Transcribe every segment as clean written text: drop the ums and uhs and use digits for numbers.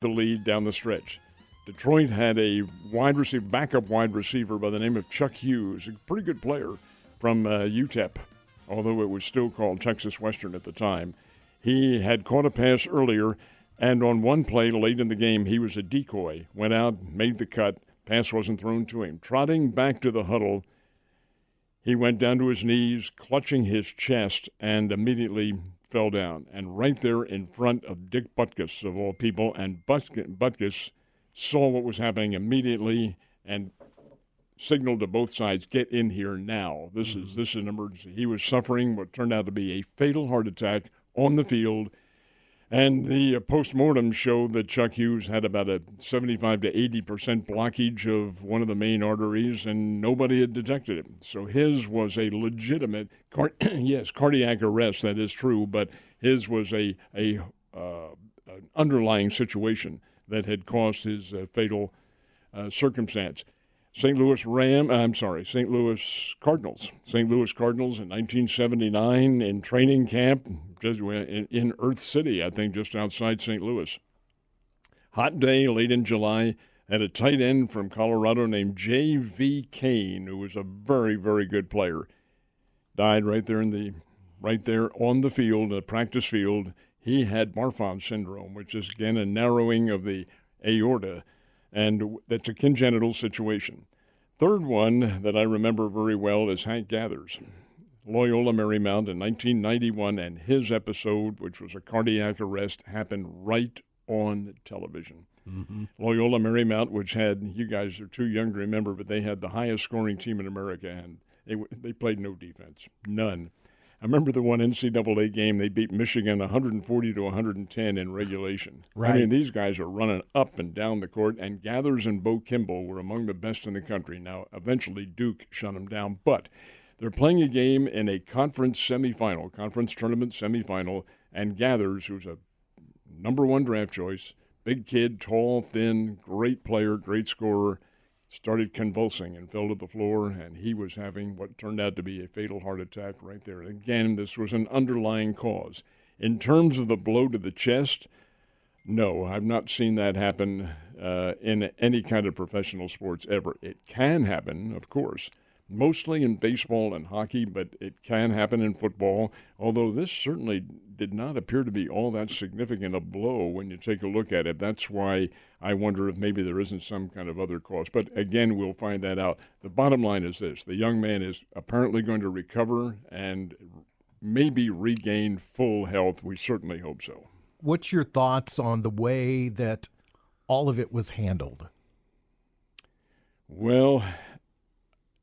the lead down the stretch. Detroit had a backup wide receiver by the name of Chuck Hughes, a pretty good player from UTEP, although it was still called Texas Western at the time. He had caught a pass earlier, and on one play late in the game, he was a decoy, went out, made the cut, pass wasn't thrown to him. Trotting back to the huddle, he went down to his knees, clutching his chest, and immediately fell down. And right there in front of Dick Butkus, of all people, and Butkus saw what was happening immediately and signaled to both sides, get in here now. This is an emergency. He was suffering what turned out to be a fatal heart attack on the field, and the postmortem showed that Chuck Hughes had about a 75 to 80% blockage of one of the main arteries, and nobody had detected it. So his was a legitimate, cardiac arrest, that is true, but his was an underlying situation that had caused his fatal circumstance. St. Louis Cardinals. St. Louis Cardinals in 1979 in training camp just in Earth City, I think, just outside St. Louis. Hot day late in July. Had a tight end from Colorado named J.V. Kane, who was a very, very good player. Died right there on the field, the practice field. He had Marfan syndrome, which is, again, a narrowing of the aorta, and that's a congenital situation. Third one that I remember very well is Hank Gathers, Loyola Marymount in 1991, and his episode, which was a cardiac arrest, happened right on television. Mm-hmm. Loyola Marymount, which had, you guys are too young to remember, but they had the highest scoring team in America, and they played no defense, none. I remember the one NCAA game, they beat Michigan 140 to 110 in regulation. Right. I mean, these guys are running up and down the court, and Gathers and Bo Kimball were among the best in the country. Now, eventually Duke shut them down, but they're playing a game in a conference tournament semifinal, and Gathers, who's a number one draft choice, big kid, tall, thin, great player, great scorer, started convulsing and fell to the floor, and he was having what turned out to be a fatal heart attack right there. Again, this was an underlying cause. In terms of the blow to the chest, no, I've not seen that happen in any kind of professional sports ever. It can happen, of course, mostly in baseball and hockey, but it can happen in football, although this certainly did not appear to be all that significant a blow when you take a look at it. That's why I wonder if maybe there isn't some kind of other cause. But again, we'll find that out. The bottom line is this. The young man is apparently going to recover and maybe regain full health. We certainly hope so. What's your thoughts on the way that all of it was handled? Well,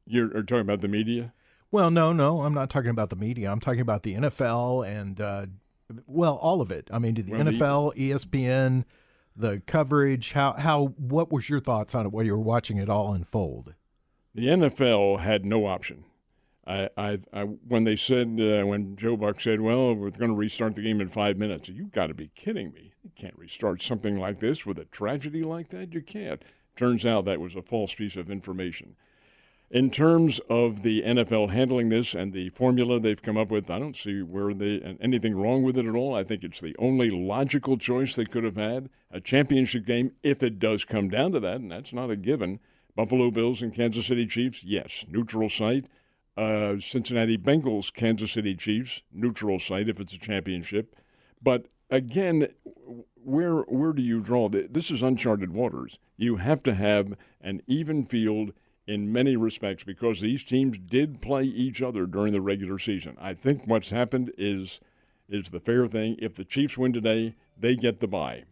you're talking about the media? Well, no, I'm not talking about the media. I'm talking about the NFL and, all of it. I mean, the NFL, ESPN, the coverage. What was your thoughts on it while you were watching it all unfold? The NFL had no option. When they said, when Joe Buck said, well, we're going to restart the game in 5 minutes, you've got to be kidding me. You can't restart something like this with a tragedy like that. You can't. Turns out that was a false piece of information. In terms of the NFL handling this and the formula they've come up with, I don't see anything wrong with it at all. I think it's the only logical choice they could have had. A championship game, if it does come down to that, and that's not a given. Buffalo Bills and Kansas City Chiefs, yes, neutral site. Cincinnati Bengals, Kansas City Chiefs, neutral site if it's a championship. But again, where do you draw? This is uncharted waters. You have to have an even field in many respects because these teams did play each other during the regular season. I think what's happened is the fair thing. If the Chiefs win today, they get the bye.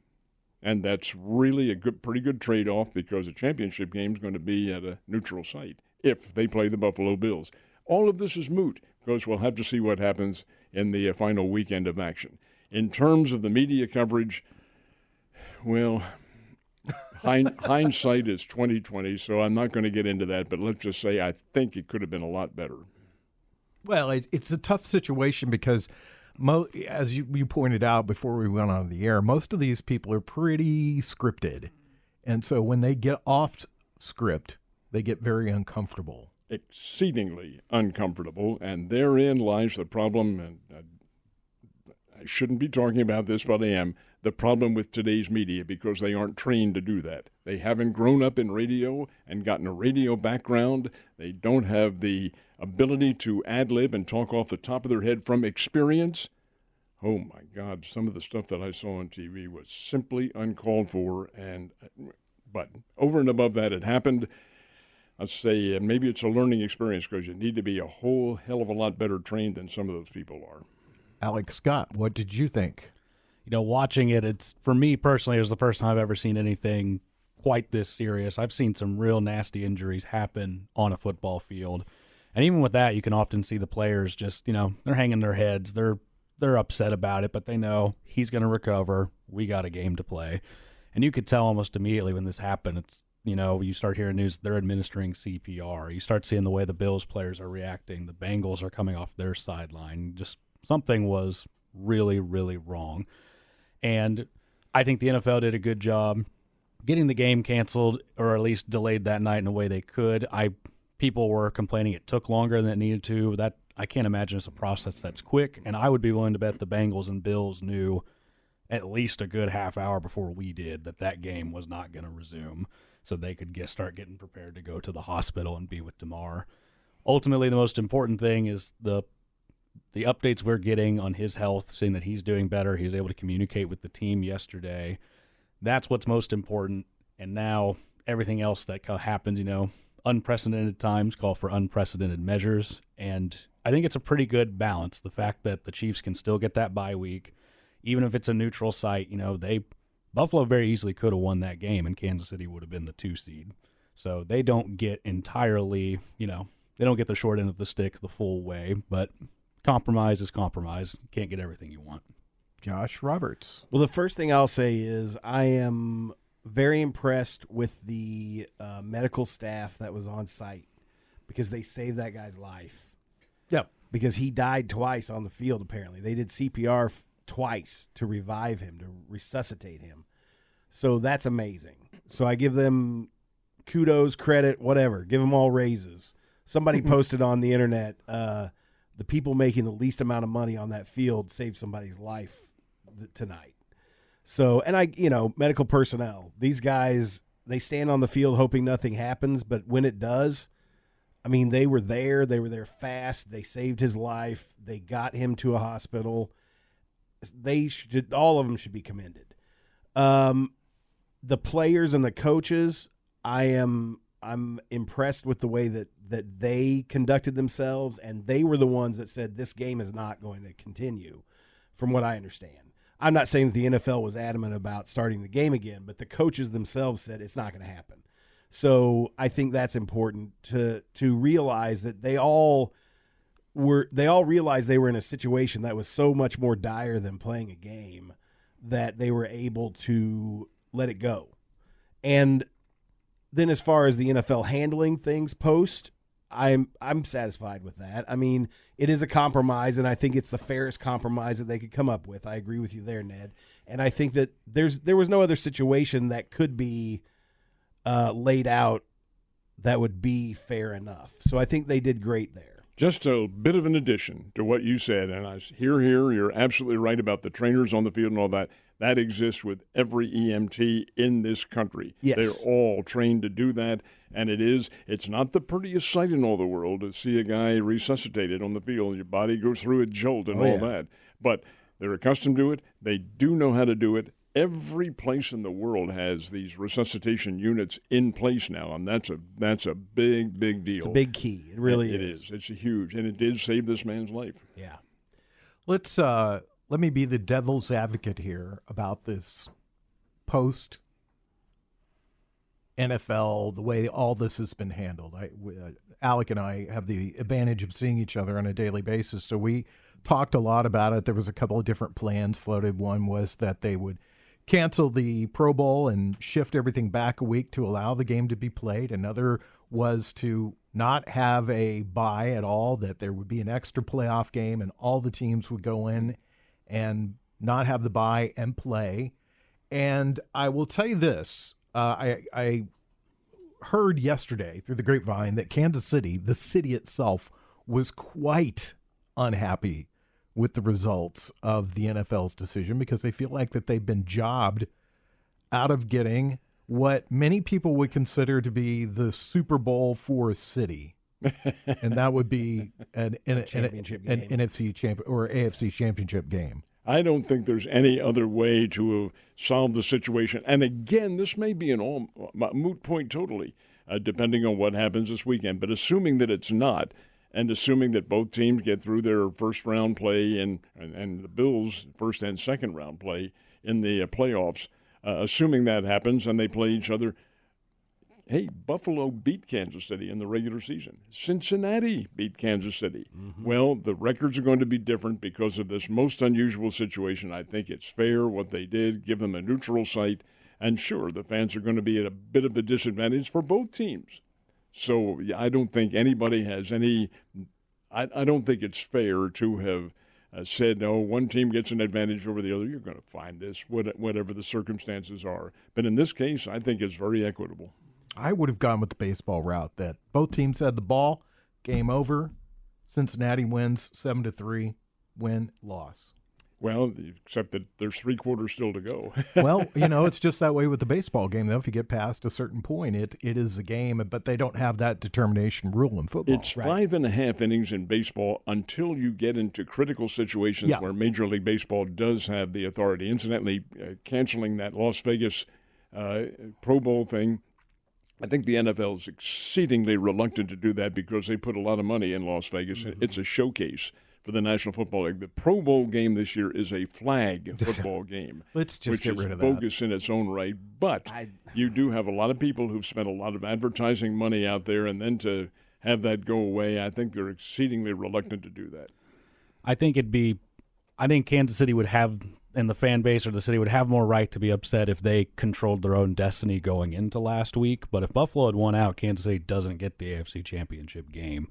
And that's really a pretty good trade-off because a championship game is going to be at a neutral site if they play the Buffalo Bills. All of this is moot because we'll have to see what happens in the final weekend of action. In terms of the media coverage, well, hindsight is 20/20, so I'm not going to get into that. But let's just say I think it could have been a lot better. Well, it's a tough situation because, as you pointed out before we went on the air, most of these people are pretty scripted. And so when they get off script, they get very uncomfortable. Exceedingly uncomfortable, and therein lies the problem. And I shouldn't be talking about this, but I am, the problem with today's media because they aren't trained to do that. They haven't grown up in radio and gotten a radio background. They don't have the ability to ad-lib and talk off the top of their head from experience. Oh, my God, some of the stuff that I saw on TV was simply uncalled for, but over and above that, it happened. I'd say maybe it's a learning experience because you need to be a whole hell of a lot better trained than some of those people are. Alex Scott, what did you think? Watching it, it's for me personally, it was the first time I've ever seen anything quite this serious. I've seen some real nasty injuries happen on a football field. And even with that, you can often see the players just, they're hanging their heads. They're upset about it, but they know he's going to recover. We got a game to play. And you could tell almost immediately when this happened, it's, you start hearing news, they're administering CPR. You start seeing the way the Bills players are reacting. The Bengals are coming off their sideline. Just something was really, really wrong. And I think the NFL did a good job getting the game canceled or at least delayed that night in a way they could. People were complaining it took longer than it needed to. That I can't imagine it's a process that's quick, and I would be willing to bet the Bengals and Bills knew at least a good half hour before we did that game was not going to resume, so they could start getting prepared to go to the hospital and be with DeMar. Ultimately, the most important thing is the updates we're getting on his health, seeing that he's doing better. He was able to communicate with the team yesterday. That's what's most important, and now everything else that happens, unprecedented times call for unprecedented measures, and I think it's a pretty good balance. The fact that the Chiefs can still get that bye week, even if it's a neutral site, Buffalo very easily could have won that game, and Kansas City would have been the 2 seed. So they don't get entirely, they don't get the short end of the stick the full way, but compromise is compromise. You can't get everything you want. Josh Roberts. Well, the first thing I'll say is I am very impressed with the medical staff that was on site because they saved that guy's life. Yep. Because he died twice on the field, apparently. They did CPR twice to revive him, to resuscitate him. So that's amazing. So I give them kudos, credit, whatever. Give them all raises. Somebody posted on the internet, the people making the least amount of money on that field saved somebody's life tonight. So, and medical personnel, these guys, they stand on the field hoping nothing happens, but when it does, they were there fast, they saved his life, they got him to a hospital. All of them should be commended. The players and the coaches, I'm impressed with the way that they conducted themselves, and they were the ones that said this game is not going to continue, from what I understand. I'm not saying that the NFL was adamant about starting the game again, but the coaches themselves said it's not going to happen. So I think that's important to realize that they all realized they were in a situation that was so much more dire than playing a game that they were able to let it go. And then as far as the NFL handling things post, I'm satisfied with that. It is a compromise, and I think it's the fairest compromise that they could come up with. I agree with you there, Ned. And I think that there was no other situation that could be laid out that would be fair enough. So I think they did great there. Just a bit of an addition to what you said, and I hear you're absolutely right about the trainers on the field and all that. That exists with every EMT in this country. Yes. They're all trained to do that, and it's not the prettiest sight in all the world to see a guy resuscitated on the field. Your body goes through a jolt and all that. But they're accustomed to it. They do know how to do it. Every place in the world has these resuscitation units in place now, and that's a big, big deal. It's a big key. It really is. It is. It's huge, and it did save this man's life. Yeah. Let me be the devil's advocate here about this post NFL, the way all this has been handled. Alec and I have the advantage of seeing each other on a daily basis, so we talked a lot about it. There was a couple of different plans floated. One was that they would cancel the Pro Bowl and shift everything back a week to allow the game to be played. Another was to not have a bye at all, that there would be an extra playoff game and all the teams would go in and not have the bye and play. And I will tell you this, I heard yesterday through the grapevine that Kansas City, the city itself, was quite unhappy with the results of the NFL's decision because they feel like that they've been jobbed out of getting what many people would consider to be the Super Bowl for a city. And that would be an NFC champion or AFC championship game. I don't think there's any other way to solve the situation. And again, this may be an moot point totally, depending on what happens this weekend. But assuming that it's not, and assuming that both teams get through their first round play and the Bills' first and second round play in the playoffs, assuming that happens and they play each other. Hey, Buffalo beat Kansas City in the regular season. Cincinnati beat Kansas City. Mm-hmm. Well, the records are going to be different because of this most unusual situation. I think it's fair what they did, give them a neutral site. And sure, the fans are going to be at a bit of a disadvantage for both teams. So I don't think anybody has any – I don't think it's fair to have said, no, one team gets an advantage over the other. You're going to find this, whatever the circumstances are. But in this case, I think it's very equitable. I would have gone with the baseball route that both teams had the ball, game over, Cincinnati wins 7-3, win, loss. Well, except that there's 3 quarters still to go. Well, it's just that way with the baseball game, though. If you get past a certain point, it is a game, but they don't have that determination rule in football. It's 5.5 innings in baseball until you get into critical situations where Major League Baseball does have the authority. Incidentally, canceling that Las Vegas Pro Bowl thing, I think the NFL is exceedingly reluctant to do that because they put a lot of money in Las Vegas. Mm-hmm. It's a showcase for the National Football League. The Pro Bowl game this year is a flag football game. Let's just get rid of that. Which is bogus in its own right. But you do have a lot of people who've spent a lot of advertising money out there, and then to have that go away, I think they're exceedingly reluctant to do that. I think Kansas City would have – and the fan base or the city would have more right to be upset if they controlled their own destiny going into last week. But if Buffalo had won out, Kansas City doesn't get the AFC Championship game.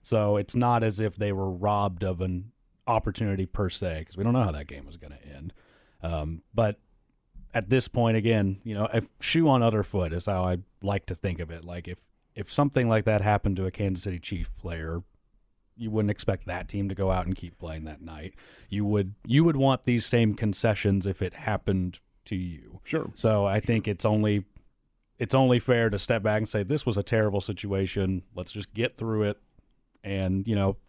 So it's not as if they were robbed of an opportunity per se, because we don't know how that game was going to end. But at this point, again, if shoe on other foot is how I like to think of it. Like if something like that happened to a Kansas City Chief player, you wouldn't expect that team to go out and keep playing that night. You would want these same concessions if it happened to you. Sure. So I think it's only fair to step back and say this was a terrible situation. Let's just get through it. And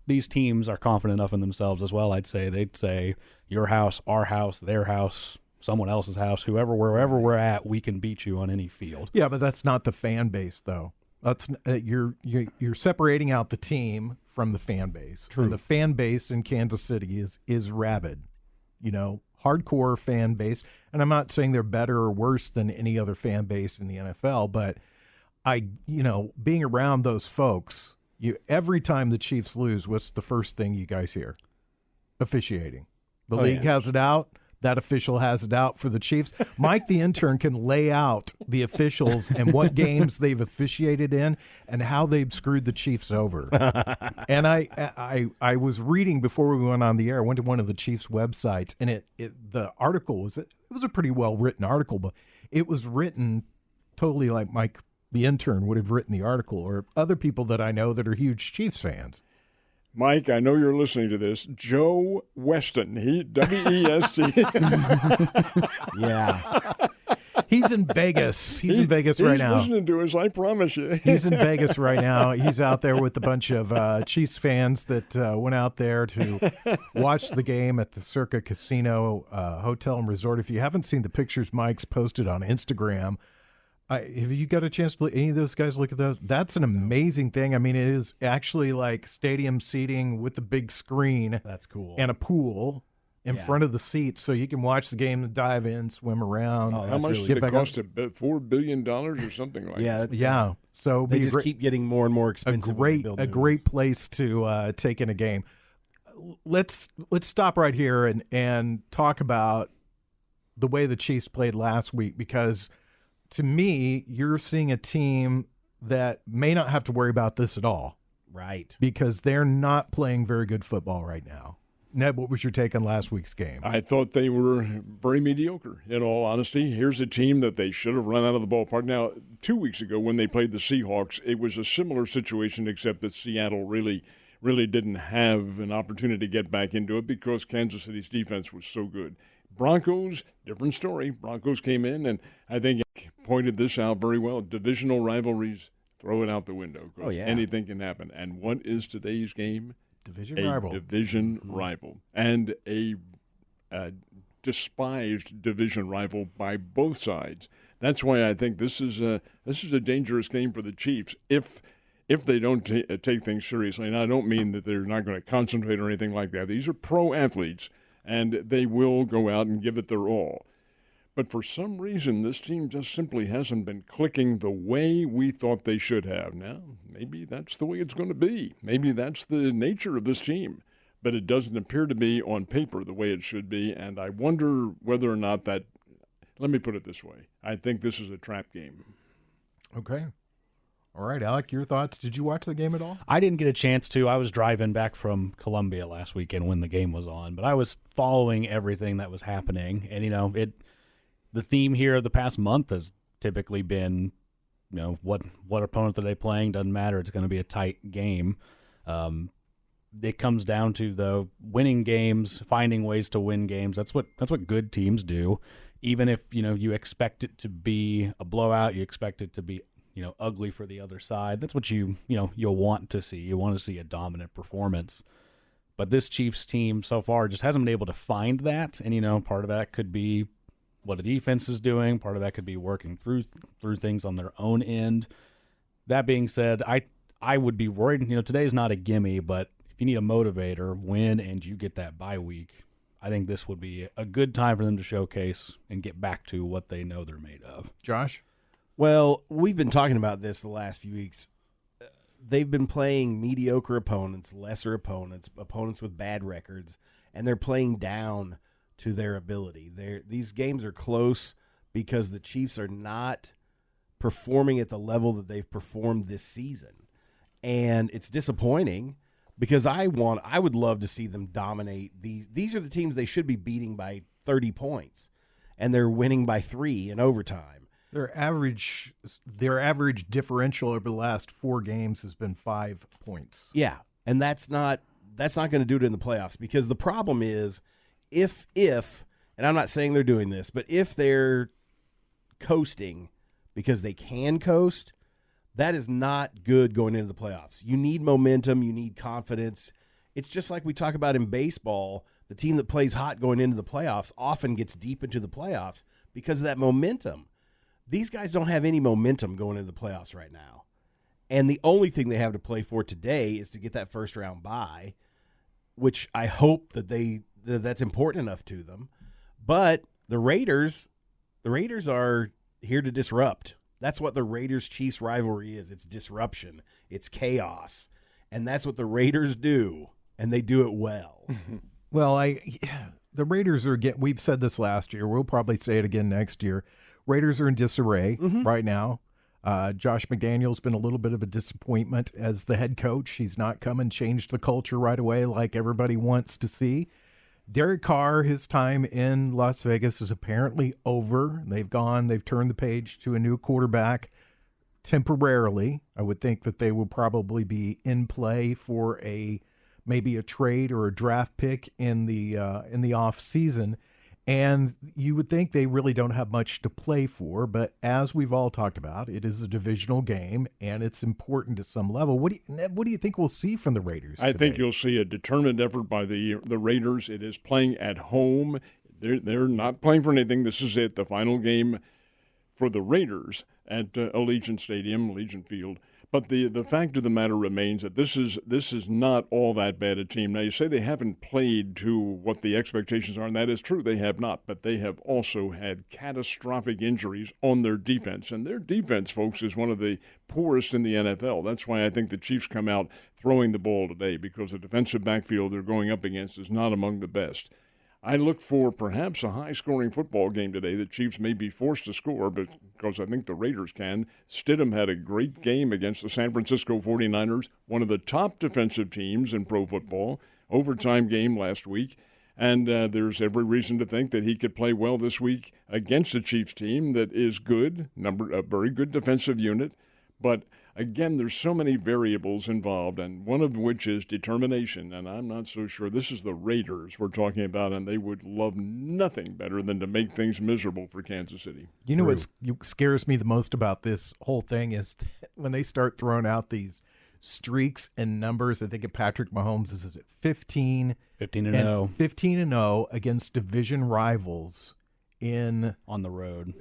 these teams are confident enough in themselves as well. They'd say your house, our house, their house, someone else's house, wherever we're at, we can beat you on any field. Yeah, but that's not the fan base though. That's you're separating out the team from the fan base. True. And the fan base in Kansas City is rabid, hardcore fan base. And I'm not saying they're better or worse than any other fan base in the NFL, but being around those folks, every time the Chiefs lose, what's the first thing you guys hear? Officiating. The league has it out. That official has it out for the Chiefs. Mike, the intern, can lay out the officials and what games they've officiated in and how they've screwed the Chiefs over. And I was reading before we went on the air. I went to one of the Chiefs' websites, and the article was a pretty well written article, but it was written totally like Mike, the intern, would have written the article, or other people that I know that are huge Chiefs fans. Mike, I know you're listening to this. Joe Westen, W-E-S-T. Yeah. He's in Vegas. He's in Vegas right now. He's listening to us, I promise you. He's in Vegas right now. He's out there with a bunch of Chiefs fans that went out there to watch the game at the Circa Casino Hotel and Resort. If you haven't seen the pictures Mike's posted on Instagram, have you got a chance to any of those guys look at those? That's an amazing thing. I mean, it is actually like stadium seating with a big screen. That's cool. And a pool in front of the seats, so you can watch the game and dive in, swim around. How much did it cost? $4 billion or something like that? Yeah. So they just keep getting more and more expensive. A great place to take in a game. Let's stop right here and talk about the way the Chiefs played last week, because to me, you're seeing a team that may not have to worry about this at all. Right. Because they're not playing very good football right now. Ned, what was your take on last week's game? I thought they were very mediocre, in all honesty. Here's a team that they should have run out of the ballpark. Now, 2 weeks ago when they played the Seahawks, it was a similar situation, except that Seattle really really didn't have an opportunity to get back into it because Kansas City's defense was so good. Broncos, different story. Broncos came in, and I think Nick pointed this out very well. Divisional rivalries, throw it out the window because anything can happen. And what is today's game? Division rival. Division rival. And a despised division rival by both sides. That's why I think this is a dangerous game for the Chiefs if they don't take things seriously. And I don't mean that they're not going to concentrate or anything like that. These are pro athletes, and they will go out and give it their all. But for some reason, this team just simply hasn't been clicking the way we thought they should have. Now, maybe that's the way it's going to be. Maybe that's the nature of this team. But it doesn't appear to be on paper the way it should be, and I wonder whether or not that – let me put it this way. I think this is a trap game. Okay. All right, Alec, your thoughts? Did you watch the game at all? I didn't get a chance to. I was driving back from Columbia last weekend when the game was on, but I was following everything that was happening. And, the theme here of the past month has typically been, what opponent are they playing? Doesn't matter. It's going to be a tight game. It comes down to, though, winning games, finding ways to win games. That's what good teams do. Even if, you expect it to be a blowout, you expect it to be, ugly for the other side. That's what you'll want to see. You want to see a dominant performance. But this Chiefs team so far just hasn't been able to find that. And, part of that could be what the defense is doing. Part of that could be working through things on their own end. That being said, I would be worried. Today's not a gimme, but if you need a motivator, win, and you get that bye week, I think this would be a good time for them to showcase and get back to what they know they're made of. Josh? Well, we've been talking about this the last few weeks. They've been playing mediocre opponents, lesser opponents with bad records, and they're playing down to their ability. These games are close because the Chiefs are not performing at the level that they've performed this season. And it's disappointing because I would love to see them dominate these. These are the teams they should be beating by 30 points, and they're winning by 3 in overtime. Their average differential over the last 4 games has been 5 points. Yeah, and that's not going to do it in the playoffs because the problem is if and I'm not saying they're doing this, but if they're coasting because they can coast, that is not good going into the playoffs. You need momentum. You need confidence. It's just like we talk about in baseball. The team that plays hot going into the playoffs often gets deep into the playoffs because of that momentum. These guys don't have any momentum going into the playoffs right now. And the only thing they have to play for today is to get that first round bye, which I hope that's important enough to them. But the Raiders are here to disrupt. That's what the Raiders-Chiefs rivalry is. It's disruption. It's chaos. And that's what the Raiders do, and they do it well. Well, the Raiders are we've said this last year. We'll probably say it again next year. Raiders are in disarray right now. Josh McDaniels been a little bit of a disappointment as the head coach. He's not come and changed the culture right away like everybody wants to see. Derek Carr, his time in Las Vegas is apparently over. They've turned the page to a new quarterback temporarily. I would think that they will probably be in play for maybe a trade or a draft pick in the off season. And you would think they really don't have much to play for, but as we've all talked about, it is a divisional game, and it's important to some level. What do you think we'll see from the Raiders today? I think you'll see a determined effort by the Raiders. It is playing at home. They're not playing for anything. This is it, the final game for the Raiders at Allegiant Stadium, Allegiant Field. But the fact of the matter remains that this is not all that bad a team. Now, you say they haven't played to what the expectations are, and that is true. They have not, but they have also had catastrophic injuries on their defense. And their defense, folks, is one of the poorest in the NFL. That's why I think the Chiefs come out throwing the ball today, because the defensive backfield they're going up against is not among the best. I look for perhaps a high-scoring football game today. The Chiefs may be forced to score, but because I think the Raiders can. Stidham had a great game against the San Francisco 49ers, one of the top defensive teams in pro football, overtime game last week. And there's every reason to think that he could play well this week against a Chiefs team that is good, a very good defensive unit. But again, there's so many variables involved, and one of which is determination. And I'm not so sure. This is the Raiders we're talking about, and they would love nothing better than to make things miserable for Kansas City. You know what scares me the most about this whole thing is when they start throwing out these streaks and numbers. I think Patrick Mahomes is at 15 and 0. 15-0 against division rivals on the road.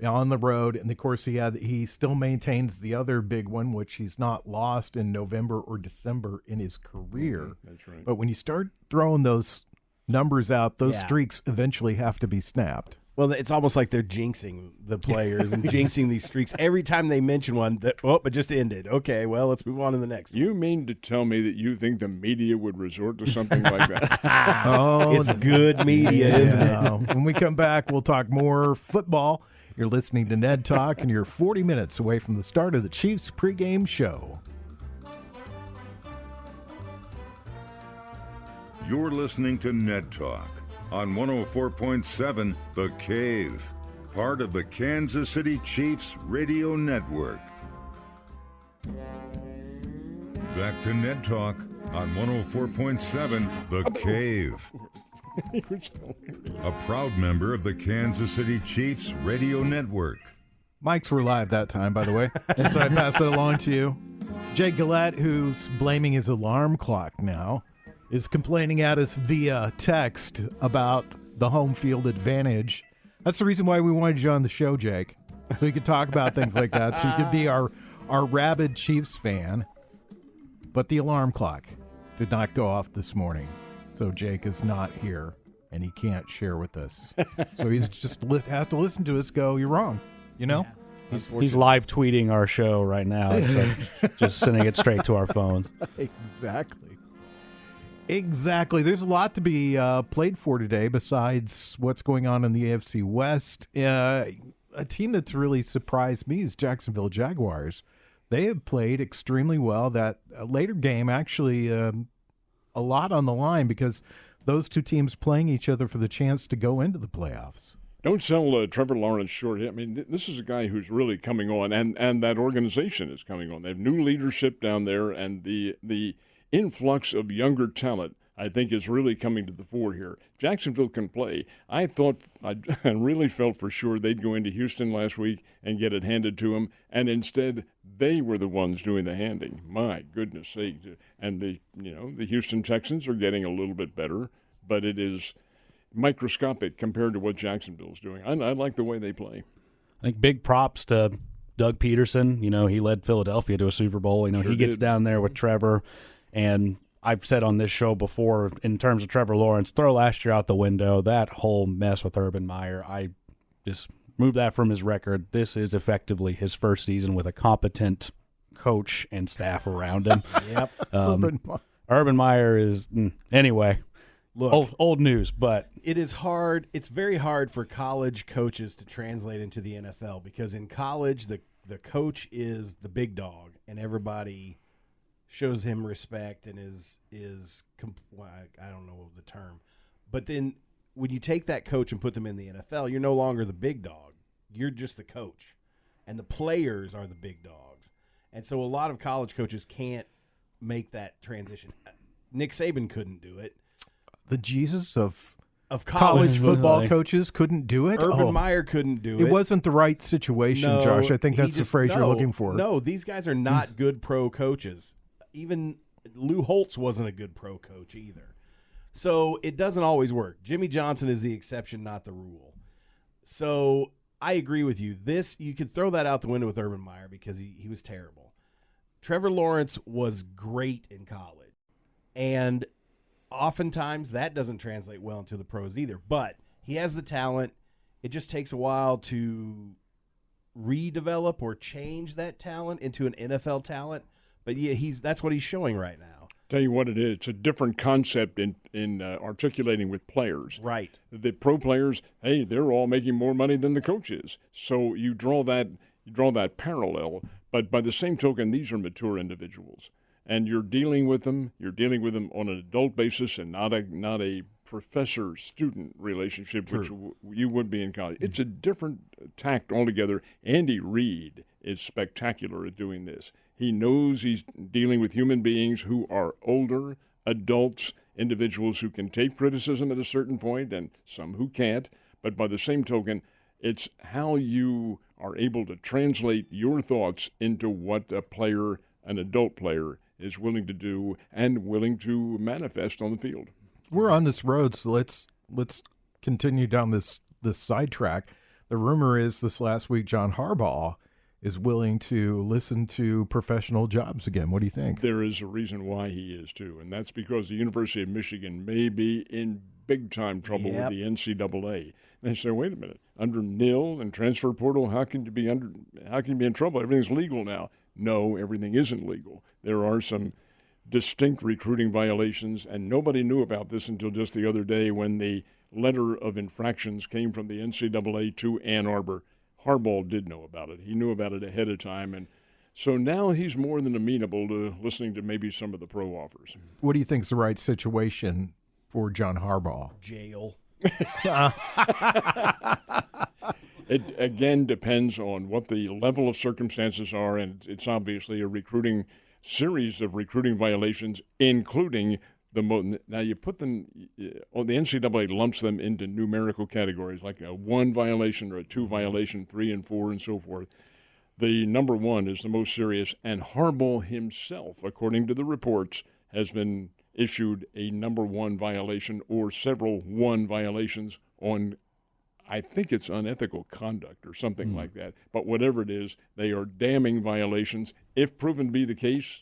And of course he still maintains the other big one, which he's not lost in November or December in his career. That's right. But when you start throwing those numbers out, those streaks eventually have to be snapped. Well, it's almost like they're jinxing the players and jinxing these streaks. Every time they mention one, it just ended. Okay, well, let's move on to the next one. You mean to tell me that you think the media would resort to something like that? It's good media, isn't it? When we come back, we'll talk more football. You're listening to Ned Talk, and you're 40 minutes away from the start of the Chiefs pregame show. You're listening to Ned Talk on 104.7 The Cave, part of the Kansas City Chiefs radio network. Back to Ned Talk on 104.7 The Cave. A proud member of the Kansas City Chiefs radio network. Mics were live that time, by the way, so I pass it along to you. Jay Gillette, who's blaming his alarm clock now, is complaining at us via text about the home field advantage. That's the reason why we wanted you on the show, Jake, so you could talk about things like that, so you could be our rabid Chiefs fan. But the alarm clock did not go off this morning, so Jake is not here, and he can't share with us. So he's just has to listen to us go, you're wrong, you know? Yeah. He's live tweeting our show right now, so just sending it straight to our phones. Exactly. There's a lot to be played for today besides what's going on in the AFC West. A team that's really surprised me is Jacksonville Jaguars. They have played extremely well. That later game actually a lot on the line because those two teams playing each other for the chance to go into the playoffs. Don't sell Trevor Lawrence short. I mean, this is a guy who's really coming on, and that organization is coming on. They have new leadership down there, and the influx of younger talent, I think, is really coming to the fore here. Jacksonville can play. I really felt for sure they'd go into Houston last week and get it handed to them, and instead they were the ones doing the handing. My goodness sake! And the Houston Texans are getting a little bit better, but it is microscopic compared to what Jacksonville's doing. I like the way they play. I think big props to Doug Peterson. He led Philadelphia to a Super Bowl. Sure he gets did. down there with Trevor. And I've said on this show before, in terms of Trevor Lawrence, throw last year out the window. That whole mess with Urban Meyer, I just moved that from his record. This is effectively his first season with a competent coach and staff around him. Yep. Urban Meyer is, anyway, Look, old news, but it is hard. It's very hard for college coaches to translate into the NFL because in college, the coach is the big dog and everybody shows him respect and I don't know the term. But then when you take that coach and put them in the NFL, you're no longer the big dog. You're just the coach. And the players are the big dogs. And so a lot of college coaches can't make that transition. Nick Saban couldn't do it. The Jesus of College football coaches couldn't do it? Urban Meyer couldn't do it. It wasn't the right situation, No, Josh. I think he that's the phrase you're looking for. No, these guys are not good pro coaches. Even Lou Holtz wasn't a good pro coach either. So it doesn't always work. Jimmy Johnson is the exception, not the rule. So I agree with you. You could throw that out the window with Urban Meyer because he was terrible. Trevor Lawrence was great in college. And oftentimes that doesn't translate well into the pros either. But he has the talent. It just takes a while to redevelop or change that talent into an NFL talent. But yeah, that's what he's showing right now. Tell you what it is. It's a different concept in articulating with players. Right. The pro players, hey, they're all making more money than the coach is. So you draw that parallel. But by the same token, these are mature individuals, and you're dealing with them on an adult basis and not a professor-student relationship, which you would be in college. It's a different tact altogether. Andy Reid is spectacular at doing this. He knows he's dealing with human beings who are older, adults, individuals who can take criticism at a certain point and some who can't. But by the same token, it's how you are able to translate your thoughts into what a player, an adult player, is willing to do and willing to manifest on the field. We're on this road, so let's continue down this sidetrack. The rumor is this last week John Harbaugh is willing to listen to professional jobs again. What do you think? There is a reason why he is, too, and that's because the University of Michigan may be in big-time trouble with the NCAA. And they say, wait a minute, under nil and transfer portal, how can you be in trouble? Everything's legal now. No, everything isn't legal. There are some distinct recruiting violations, and nobody knew about this until just the other day when the letter of infractions came from the NCAA to Ann Arbor. Harbaugh did know about it. He knew about it ahead of time, and so now he's more than amenable to listening to maybe some of the pro offers. What do you think is the right situation for John Harbaugh? Jail. It, again, depends on what the level of circumstances are, and it's obviously a series of recruiting violations, including now you put them, the NCAA lumps them into numerical categories, like a 1 violation or a 2 violation, 3 and 4, and so forth. The number 1 is the most serious, and Harbaugh himself, according to the reports, has been issued a number 1 violation or several 1 violations on, I think it's unethical conduct or something like that. But whatever it is, they are damning violations. If proven to be the case,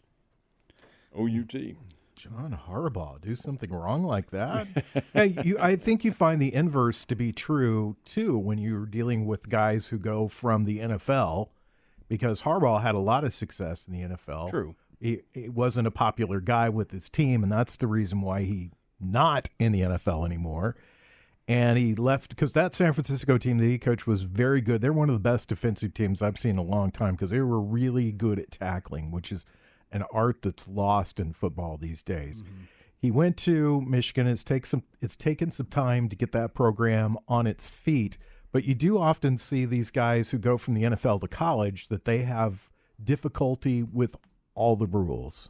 OUT. John Harbaugh, do something wrong like that? Hey, I think you find the inverse to be true, too, when you're dealing with guys who go from the NFL, because Harbaugh had a lot of success in the NFL. True. He wasn't a popular guy with his team, and that's the reason why he's not in the NFL anymore. And he left because that San Francisco team that he coached was very good. They're one of the best defensive teams I've seen in a long time because they were really good at tackling, which is an art that's lost in football these days. Mm-hmm. He went to Michigan. It's taken some time to get that program on its feet, but you do often see these guys who go from the NFL to college that they have difficulty with all the rules.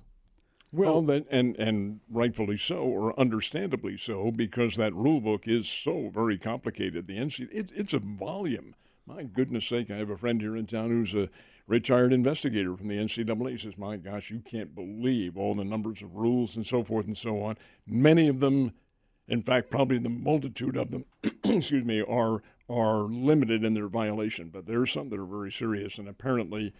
Well, and rightfully so, or understandably so, because that rule book is so very complicated. It's a volume. My goodness sake, I have a friend here in town who's a retired investigator from the NCAA. He says, my gosh, you can't believe all the numbers of rules and so forth and so on. Many of them, in fact, probably the multitude of them, excuse me, are limited in their violation. But there are some that are very serious, and apparently,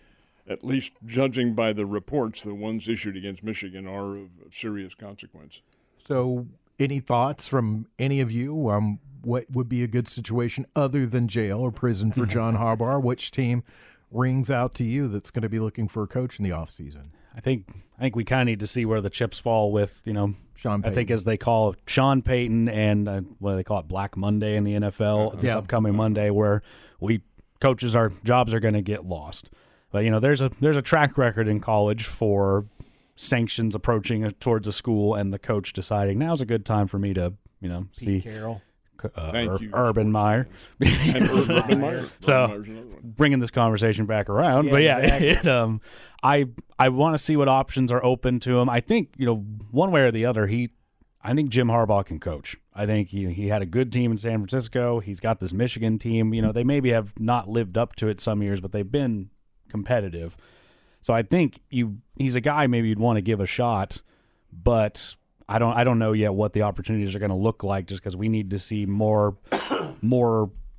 at least judging by the reports, the ones issued against Michigan are of serious consequence. So any thoughts from any of you? What would be a good situation other than jail or prison for John Harbaugh? Which team rings out to you that's going to be looking for a coach in the offseason? I think we kind of need to see where the chips fall with, Sean Payton. I think as they call it, Sean Payton and what do they call it, Black Monday in the NFL, this upcoming Monday, where our jobs are going to get lost. But, there's a track record in college for sanctions approaching towards a school and the coach deciding now's a good time for me to, see Carroll. Urban Meyer. Urban Meyer. So bringing this conversation back around. But exactly. I want to see what options are open to him. I think, one way or the other, I think Jim Harbaugh can coach. I think he had a good team in San Francisco. He's got this Michigan team. They maybe have not lived up to it some years, but they've been competitive. So I think he's a guy maybe you'd want to give a shot, but I don't know yet what the opportunities are going to look like just because we need to see more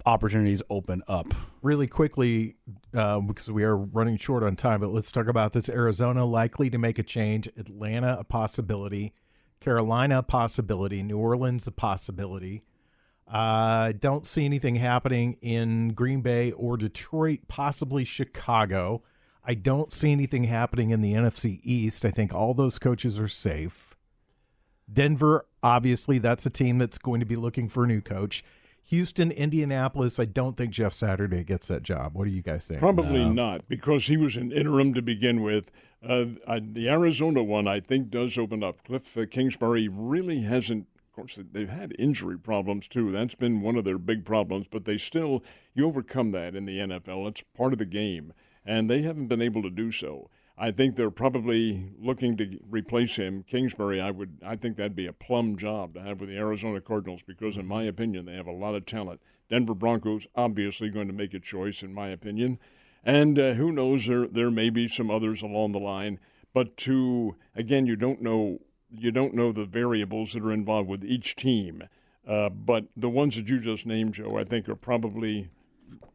opportunities open up. Really quickly, because we are running short on time, but let's talk about this. Arizona likely to make a change. Atlanta, a possibility. Carolina, a possibility. New Orleans, a possibility. Don't see anything happening in Green Bay or Detroit, possibly Chicago. I don't see anything happening in the NFC East. I think all those coaches are safe. Denver, obviously, that's a team that's going to be looking for a new coach. Houston, Indianapolis, I don't think Jeff Saturday gets that job. What do you guys think? Probably not, because he was an interim to begin with. The Arizona one, I think, does open up. Cliff Kingsbury really hasn't. Of course, they've had injury problems, too. That's been one of their big problems, but you overcome that in the NFL. It's part of the game. and they haven't been able to do so. I think they're probably looking to replace him. Kingsbury, I think that'd be a plum job to have with the Arizona Cardinals because, in my opinion, they have a lot of talent. Denver Broncos obviously going to make a choice, in my opinion. And who knows, there may be some others along the line. But again, you don't know the variables that are involved with each team. But the ones that you just named, Joe, I think are probably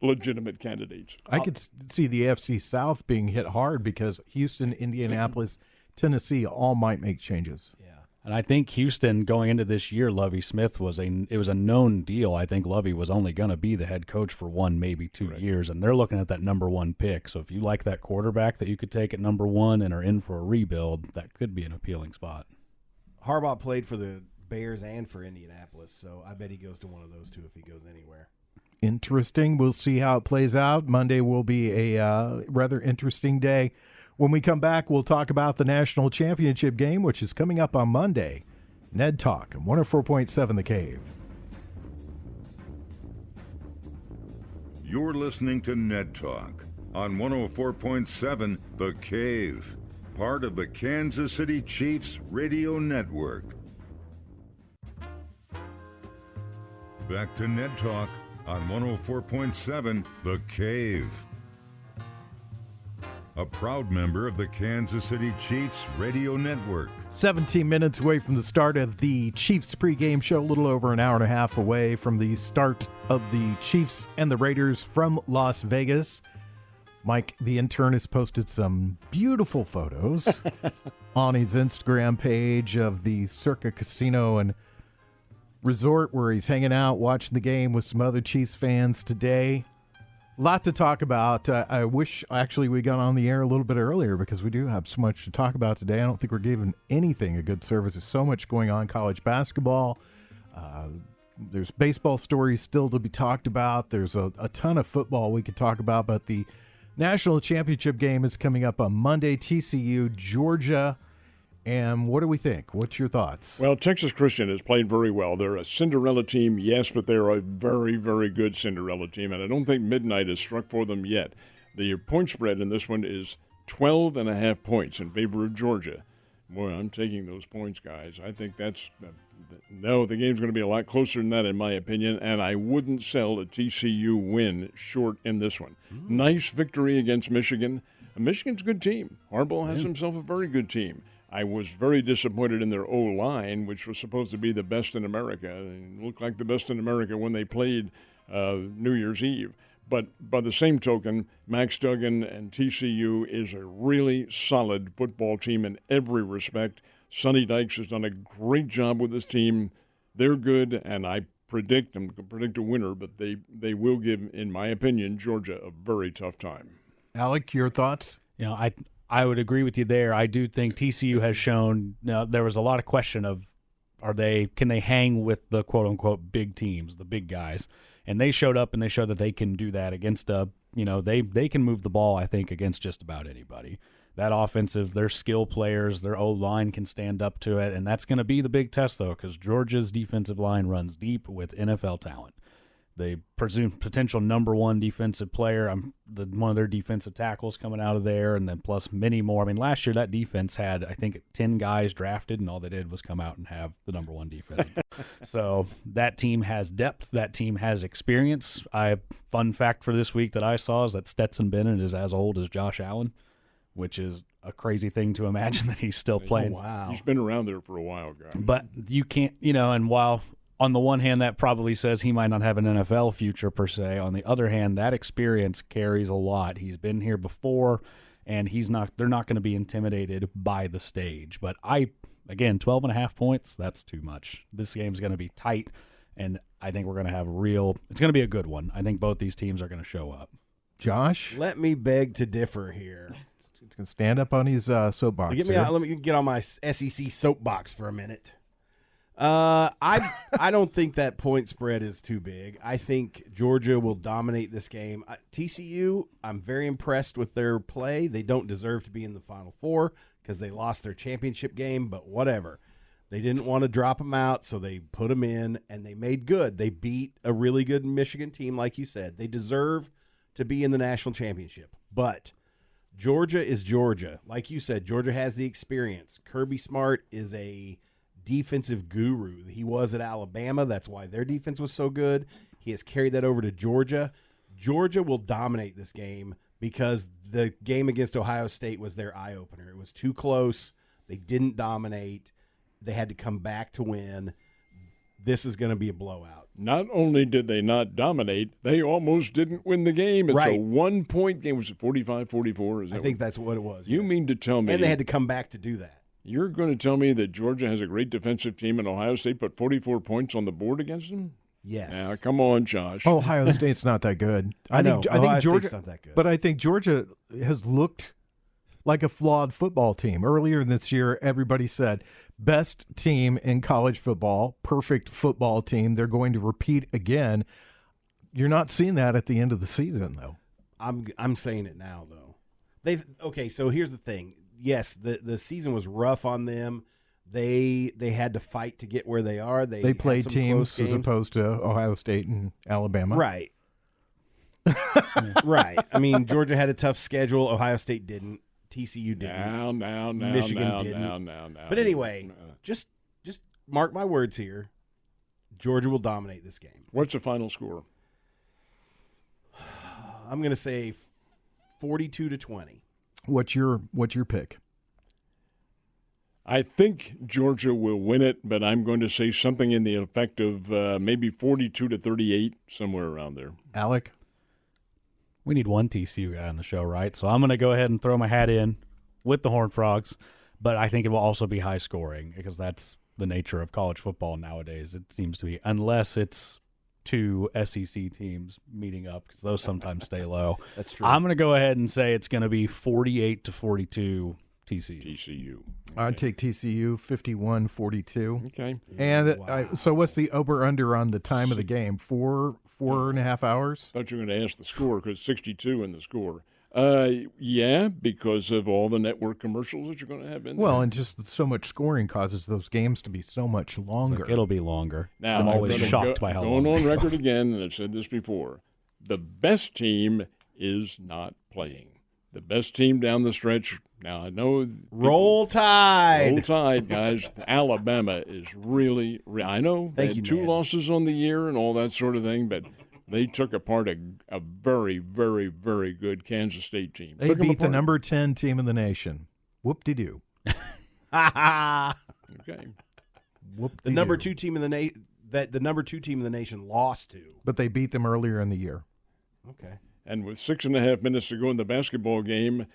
legitimate candidates. I could see the AFC South being hit hard because Houston, Indianapolis, Tennessee all might make changes. Yeah. And I think Houston going into this year, Lovie Smith was a known deal. I think Lovie was only going to be the head coach for 1, maybe 2 years, and they're looking at that number 1 pick. So if you like that quarterback that you could take at number 1 and are in for a rebuild, that could be an appealing spot. Harbaugh played for the Bears and for Indianapolis, so I bet he goes to one of those two if he goes anywhere. Interesting. We'll see how it plays out. Monday will be a rather interesting day. When we come back, we'll talk about the national championship game, which is coming up on Monday. Ned Talk, 104.7 The Cave. You're listening to Ned Talk on 104.7 The Cave, part of the Kansas City Chiefs radio network. Back to Ned Talk on 104.7 The Cave. A proud member of the Kansas City Chiefs radio network. 17 minutes away from the start of the Chiefs pregame show, a little over an hour and a half away from the start of the Chiefs and the Raiders from Las Vegas. Mike, the intern, has posted some beautiful photos on his Instagram page of the Circa Casino and Resort where he's hanging out, watching the game with some other Chiefs fans today. A lot to talk about. I wish actually we got on the air a little bit earlier because we do have so much to talk about today. I don't think we're giving anything a good service. There's so much going on. College basketball. There's baseball stories still to be talked about. There's a ton of football we could talk about, but the national championship game is coming up on Monday. TCU, Georgia. And what do we think? What's your thoughts? Well, Texas Christian has played very well. They're a Cinderella team, yes, but they're a very, very good Cinderella team, and I don't think midnight has struck for them yet. The point spread in this one is 12.5 points in favor of Georgia. Boy, I'm taking those points, guys. I think that's no, the game's going to be a lot closer than that, in my opinion, and I wouldn't sell a TCU win short in this one. Nice victory against Michigan. Michigan's a good team. Harbaugh has himself a very good team. I was very disappointed in their O-line, which was supposed to be the best in America. It looked like the best in America when they played New Year's Eve. But by the same token, Max Duggan and TCU is a really solid football team in every respect. Sonny Dykes has done a great job with this team. They're good, and I predict a winner, but they will give, in my opinion, Georgia a very tough time. Alec, your thoughts? You know, I would agree with you there. I do think TCU has shown. Now there was a lot of question of can they hang with the quote unquote big teams, the big guys, and they showed up and they showed that they can do that against they can move the ball, I think, against just about anybody. That offensive, their skill players, their O-line can stand up to it, and that's going to be the big test though, because Georgia's defensive line runs deep with NFL talent. They presume potential number 1 defensive player. One of their defensive tackles coming out of there, and then plus many more. I mean, last year that defense had, I think, 10 guys drafted, and all they did was come out and have the number 1 defense. So that team has depth. That team has experience. Fun fact for this week that I saw is that Stetson Bennett is as old as Josh Allen, which is a crazy thing to imagine that he's still playing. Oh, wow. He's been around there for a while, guys. But you can't, and while on the one hand, that probably says he might not have an NFL future per se. On the other hand, that experience carries a lot. He's been here before, and they're not going to be intimidated by the stage. But again, 12.5 points, that's too much. This game's going to be tight, and I think we're going to have it's going to be a good one. I think both these teams are going to show up. Josh? Let me beg to differ here. He's going to stand up on his soapbox. Let me get on my SEC soapbox for a minute. I don't think that point spread is too big. I think Georgia will dominate this game. TCU, I'm very impressed with their play. They don't deserve to be in the Final Four because they lost their championship game, but whatever. They didn't want to drop them out, so they put them in, and they made good. They beat a really good Michigan team, like you said. They deserve to be in the national championship. But Georgia is Georgia. Like you said, Georgia has the experience. Kirby Smart is a defensive guru. He was at Alabama. That's why their defense was so good. He has carried that over to Georgia. Georgia will dominate this game because the game against Ohio State was their eye-opener. It was too close. They didn't dominate. They had to come back to win. This is going to be a blowout. Not only did they not dominate, they almost didn't win the game. It's a Right. 1-point game. Was it 45-44? I think that's what it was. You yes. mean to tell me? And they had to come back to do that. You're going to tell me that Georgia has a great defensive team and Ohio State put 44 points on the board against them? Yes. Now, come on, Josh. Ohio State's not that good. I know. I Ohio think Georgia, State's not that good. but I think Georgia has looked like a flawed football team. Earlier this year, everybody said best team in college football, perfect football team. They're going to repeat again. You're not seeing that at the end of the season, though. I'm saying it now though. Okay, so here's the thing. Yes, the season was rough on them. They had to fight to get where they are. They played had some teams close as games. opposed to Ohio State and Alabama. Right. Right. I mean, Georgia had a tough schedule. Ohio State didn't. TCU didn't. Now, Michigan didn't. now. But anyway, just mark my words here. Georgia will dominate this game. What's the final score? I'm going to say 42-20. What's your pick? I think Georgia will win it, but I'm going to say something in the effect of maybe 42-38, somewhere around there. Alec? We need one TCU guy on the show, right? So I'm going to go ahead and throw my hat in with the Horned Frogs, but I think it will also be high scoring because that's the nature of college football nowadays. It seems to be, unless it's two SEC teams meeting up because those sometimes stay low. That's true. I'm going to go ahead and say it's going to be 48-42 TCU. I'd take TCU 51-42. Okay. And Wow. so what's the over-under on the time of the game? Four and a half hours? Thought you were going to ask the score because 62 in the score. Yeah, because of all the network commercials that you're going to have in there. Well, and just so much scoring causes those games to be so much longer. It'll be longer. Now, I'm always gonna shocked by how going long. on record again, and I've said this before, the best team is not playing. The best team down the stretch. Now, I know Roll Tide. Roll Tide, guys. Alabama is really I know they Thank had you, 2 Ned. losses on the year and all that sort of thing, but they took apart a very, very, very good Kansas State team. They Took 'em beat the apart. number 10 team in the nation. Whoop-de-doo. Okay. Whoop-de-doo. The number 2 team in the number 2 team in the nation lost to. But they beat them earlier in the year. Okay. And with 6.5 minutes to go in the basketball game,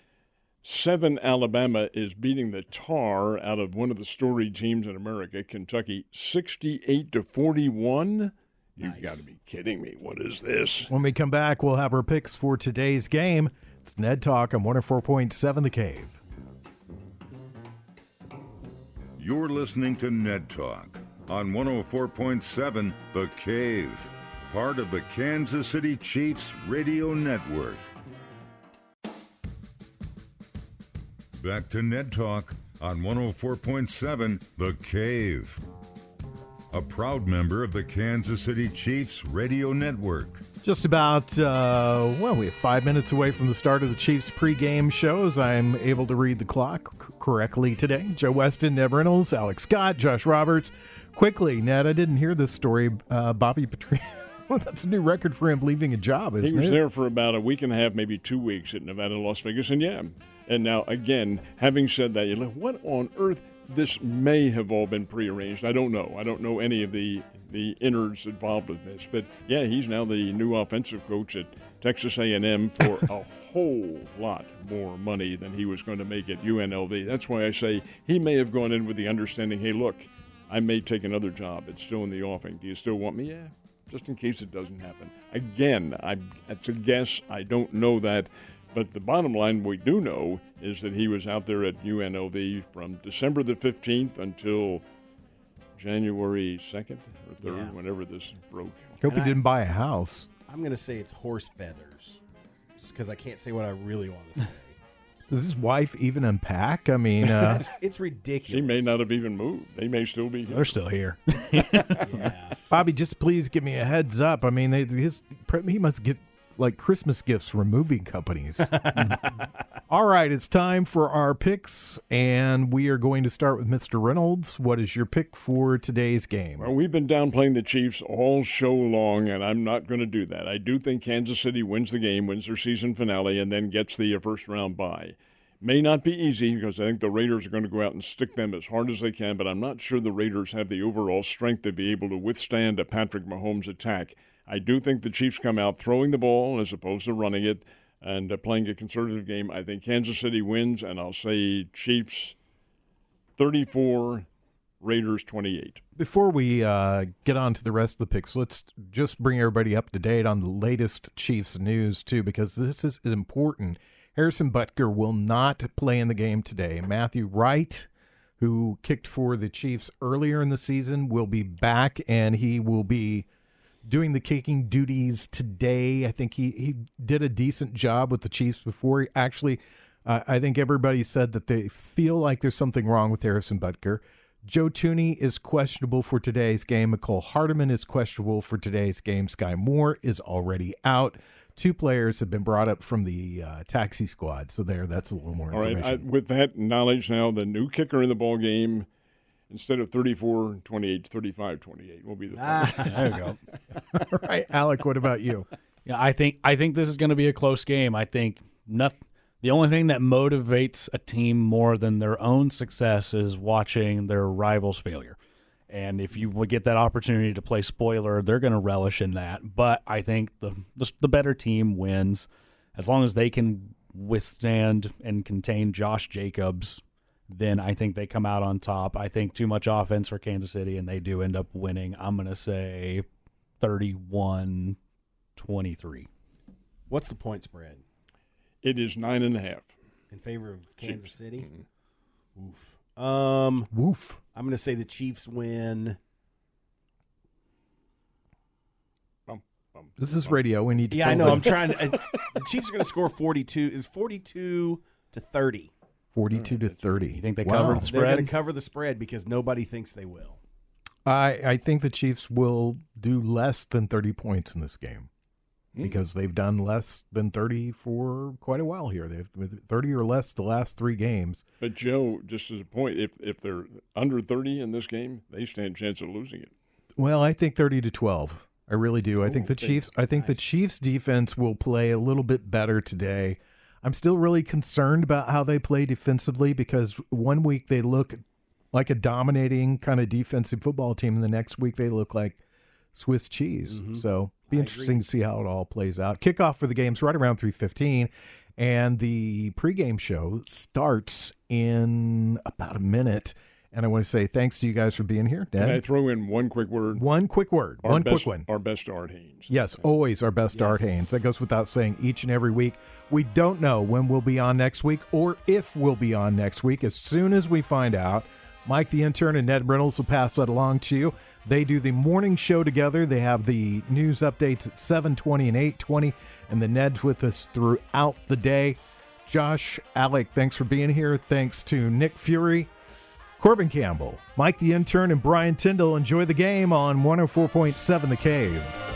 7 Alabama is beating the tar out of one of the storied teams in America, Kentucky, 68-41. You've got to be kidding me. What is this? When we come back, we'll have our picks for today's game. It's Ned Talk on 104.7 The Cave. You're listening to Ned Talk on 104.7 The Cave, part of the Kansas City Chiefs radio network. Back to Ned Talk on 104.7 The Cave, a proud member of the Kansas City Chiefs radio network. Just about, we have 5 minutes away from the start of the Chiefs pregame shows. I'm able to read the clock correctly today. Joe Westen, Ned Reynolds, Alex Scott, Josh Roberts. Quickly, Ned, I didn't hear this story. Bobby Petrino, well, that's a new record for him leaving a job, isn't He was it? there for about a week and a half, maybe 2 weeks at Nevada, Las Vegas, and yeah. And now, again, having said that, you're like, what on earth? This may have all been prearranged. I don't know. I don't know any of the innards involved with this. But, yeah, he's now the new offensive coach at Texas A&M for a whole lot more money than he was going to make at UNLV. That's why I say he may have gone in with the understanding, hey, look, I may take another job. It's still in the offing. Do you still want me? Yeah, just in case it doesn't happen. Again, it's a guess. I don't know that. But the bottom line we do know is that he was out there at UNLV from December the 15th until January 2nd or 3rd, whenever this broke. Hope he didn't buy a house. I'm going to say it's horse feathers because I can't say what I really want to say. Does his wife even unpack? I mean, It's ridiculous. She may not have even moved. They may still be here. They're still here. Yeah. Bobby, just please give me a heads up. I mean, he must get like Christmas gifts from moving companies. All right, it's time for our picks, and we are going to start with Mr. Reynolds. What is your pick for today's game? Well, we've been downplaying the Chiefs all show long, and I'm not going to do that. I do think Kansas City wins the game, wins their season finale, and then gets the first-round bye. May not be easy because I think the Raiders are going to go out and stick them as hard as they can, but I'm not sure the Raiders have the overall strength to be able to withstand a Patrick Mahomes attack. I do think the Chiefs come out throwing the ball as opposed to running it and playing a conservative game. I think Kansas City wins, and I'll say Chiefs 34, Raiders 28. Before we get on to the rest of the picks, let's just bring everybody up to date on the latest Chiefs news, too, because this is important. Harrison Butker will not play in the game today. Matthew Wright, who kicked for the Chiefs earlier in the season, will be back, and he will be doing the kicking duties today. I think he did a decent job with the Chiefs before. Actually, I think everybody said that they feel like there's something wrong with Harrison Butker. Joe Tooney is questionable for today's game. McCole Hardeman is questionable for today's game. Sky Moore is already out. 2 players have been brought up from the taxi squad. So that's a little more information. All right, with that knowledge now, the new kicker in the ball game, instead of 34-28, 35-28 will be the There you go. All right, Alec, what about you? Yeah, I think this is going to be a close game. I think the only thing that motivates a team more than their own success is watching their rival's failure. And if you would get that opportunity to play spoiler, they're going to relish in that. But I think the better team wins as long as they can withstand and contain Josh Jacobs. Then I think they come out on top. I think too much offense for Kansas City, and they do end up winning. I'm going to say 31-23. What's the point spread? It is 9.5. In favor of Kansas Chiefs. City? Mm-hmm. Oof. Woof. I'm going to say the Chiefs win. This is radio. We need to. Yeah, I know. I'm trying to. The Chiefs are going to score 42. Is 42-30. 42-30. You think they Wow. cover the They're spread? going to cover the spread because nobody thinks they will. I think the Chiefs will do less than 30 points in this game because they've done less than 30 for quite a while here. They've 30 or less the last 3 games. But, Joe, just as a point, if they're under 30 in this game, they stand a chance of losing it. Well, I think 30-12. I really do. I think the Chiefs. I think the Chiefs defense will play a little bit better today. I'm still really concerned about how they play defensively because one week they look like a dominating kind of defensive football team, and the next week they look like Swiss cheese. Mm-hmm. So be interesting to see how it all plays out. Kickoff for the game's right around 3:15, and the pregame show starts in about a minute. And I want to say thanks to you guys for being here. Ned? Can I throw in one quick word? One quick word. Quick one. Our best Art Haynes. Yes, always our best Art Haynes. That goes without saying each and every week. We don't know when we'll be on next week or if we'll be on next week. As soon as we find out, Mike the intern and Ned Reynolds will pass that along to you. They do the morning show together. They have the news updates at 7:20 and 8:20, and the Ned's with us throughout the day. Josh, Alec, thanks for being here. Thanks to Nick Fury, Corbin Campbell, Mike the intern, and Brian Tyndall. Enjoy the game on 104.7 The Cave.